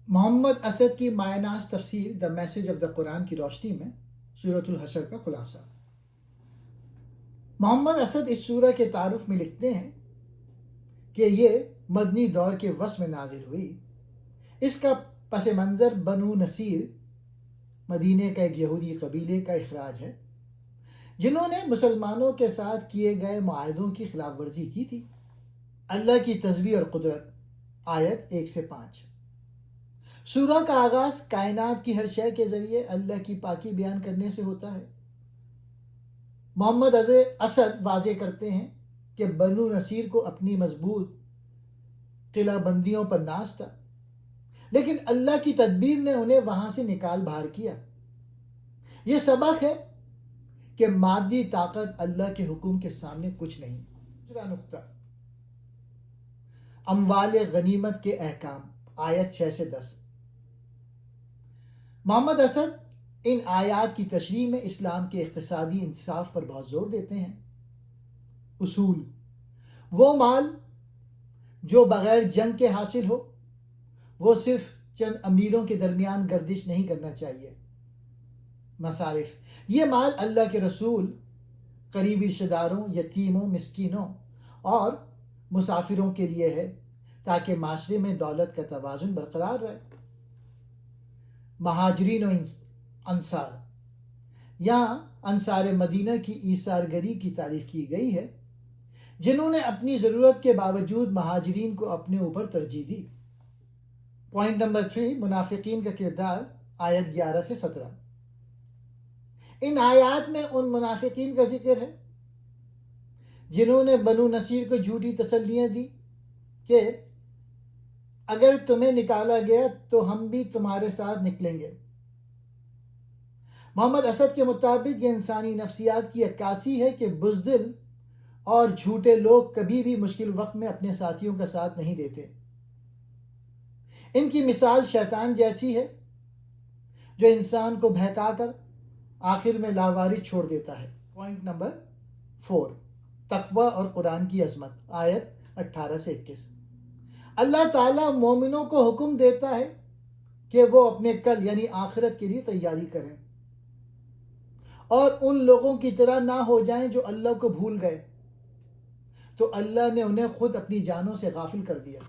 محمد اسد کی مایہ ناز تفسیر the message of the قرآن کی روشنی میں سورۃ الحشر کا خلاصہ۔ محمد اسد اس سورہ کے تعارف میں لکھتے ہیں کہ یہ مدنی دور کے وسط میں نازل ہوئی۔ اس کا پس منظر بنو نصیر مدینے کا ایک یہودی قبیلے کا اخراج ہے جنہوں نے مسلمانوں کے ساتھ کیے گئے معاہدوں کی خلاف ورزی کی تھی۔ اللہ کی تسبیح اور قدرت، آیت 1 سے 5۔ سورہ کا آغاز کائنات کی ہر شے کے ذریعے اللہ کی پاکی بیان کرنے سے ہوتا ہے۔ محمد اسد واضح کرتے ہیں کہ بنو نصیر کو اپنی مضبوط قلعہ بندیوں پر ناز تھا، لیکن اللہ کی تدبیر نے انہیں وہاں سے نکال باہر کیا۔ یہ سبق ہے کہ مادی طاقت اللہ کے حکم کے سامنے کچھ نہیں۔ دوسرا نقطہ، اموال غنیمت کے احکام، آیت 6 سے 10۔ محمد اسد ان آیات کی تشریح میں اسلام کے اقتصادی انصاف پر بہت زور دیتے ہیں۔ اصول: وہ مال جو بغیر جنگ کے حاصل ہو وہ صرف چند امیروں کے درمیان گردش نہیں کرنا چاہیے۔ مصارف: یہ مال اللہ کے رسول، قریبی رشتہ داروں، یتیموں، مسکینوں اور مسافروں کے لیے ہے تاکہ معاشرے میں دولت کا توازن برقرار رہے۔ مہاجرین و انصار: یہاں انصار مدینہ کی ایثار گری کی تعریف کی گئی ہے جنہوں نے اپنی ضرورت کے باوجود مہاجرین کو اپنے اوپر ترجیح دی۔ پوائنٹ نمبر 3، منافقین کا کردار، آیت 11 سے 17۔ ان آیات میں ان منافقین کا ذکر ہے جنہوں نے بنو نصیر کو جھوٹی تسلیاں دی کہ اگر تمہیں نکالا گیا تو ہم بھی تمہارے ساتھ نکلیں گے۔ محمد اسد کے مطابق یہ انسانی نفسیات کی عکاسی ہے کہ بزدل اور جھوٹے لوگ کبھی بھی مشکل وقت میں اپنے ساتھیوں کا ساتھ نہیں دیتے۔ ان کی مثال شیطان جیسی ہے جو انسان کو بہکا کر آخر میں لاوارث چھوڑ دیتا ہے۔ پوائنٹ نمبر 4، تقوی اور قرآن کی عظمت، آیت 18 سے 21۔ اللہ تعالیٰ مومنوں کو حکم دیتا ہے کہ وہ اپنے کل یعنی آخرت کے لیے تیاری کریں اور ان لوگوں کی طرح نہ ہو جائیں جو اللہ کو بھول گئے تو اللہ نے انہیں خود اپنی جانوں سے غافل کر دیا۔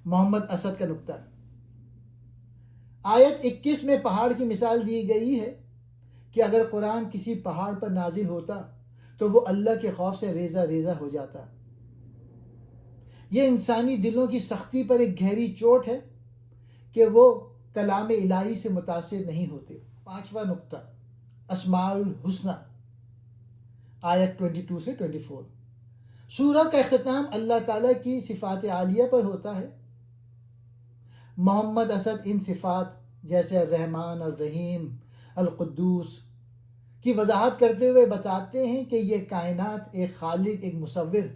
محمد اسد کا نقطہ، آیت 21 میں پہاڑ کی مثال دی گئی ہے کہ اگر قرآن کسی پہاڑ پر نازل ہوتا تو وہ اللہ کے خوف سے ریزہ ریزہ ہو جاتا۔ یہ انسانی دلوں کی سختی پر ایک گہری چوٹ ہے کہ وہ کلام الہی سے متاثر نہیں ہوتے۔ پانچواں نقطہ، اسماء الحسنی، آیت 22 سے 24۔ سورہ کا اختتام اللہ تعالیٰ کی صفات عالیہ پر ہوتا ہے۔ محمد اسد ان صفات جیسے الرحمن، الرحیم، القدوس کی وضاحت کرتے ہوئے بتاتے ہیں کہ یہ کائنات ایک خالق، ایک مصور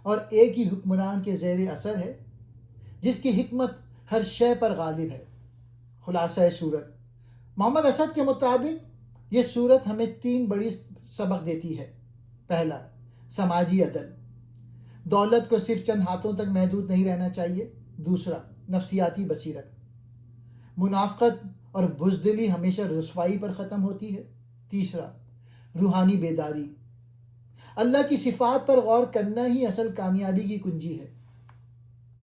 اور ایک ہی حکمران کے زیر اثر ہے جس کی حکمت ہر شے پر غالب ہے۔ خلاصہ سورت: محمد اسد کے مطابق یہ سورت ہمیں 3 بڑی سبق دیتی ہے۔ پہلا، سماجی عدل، دولت کو صرف چند ہاتھوں تک محدود نہیں رہنا چاہیے۔ دوسرا، نفسیاتی بصیرت، منافقت اور بزدلی ہمیشہ رسوائی پر ختم ہوتی ہے۔ تیسرا، روحانی بیداری، اللہ کی صفات پر غور کرنا ہی اصل کامیابی کی کنجی ہے۔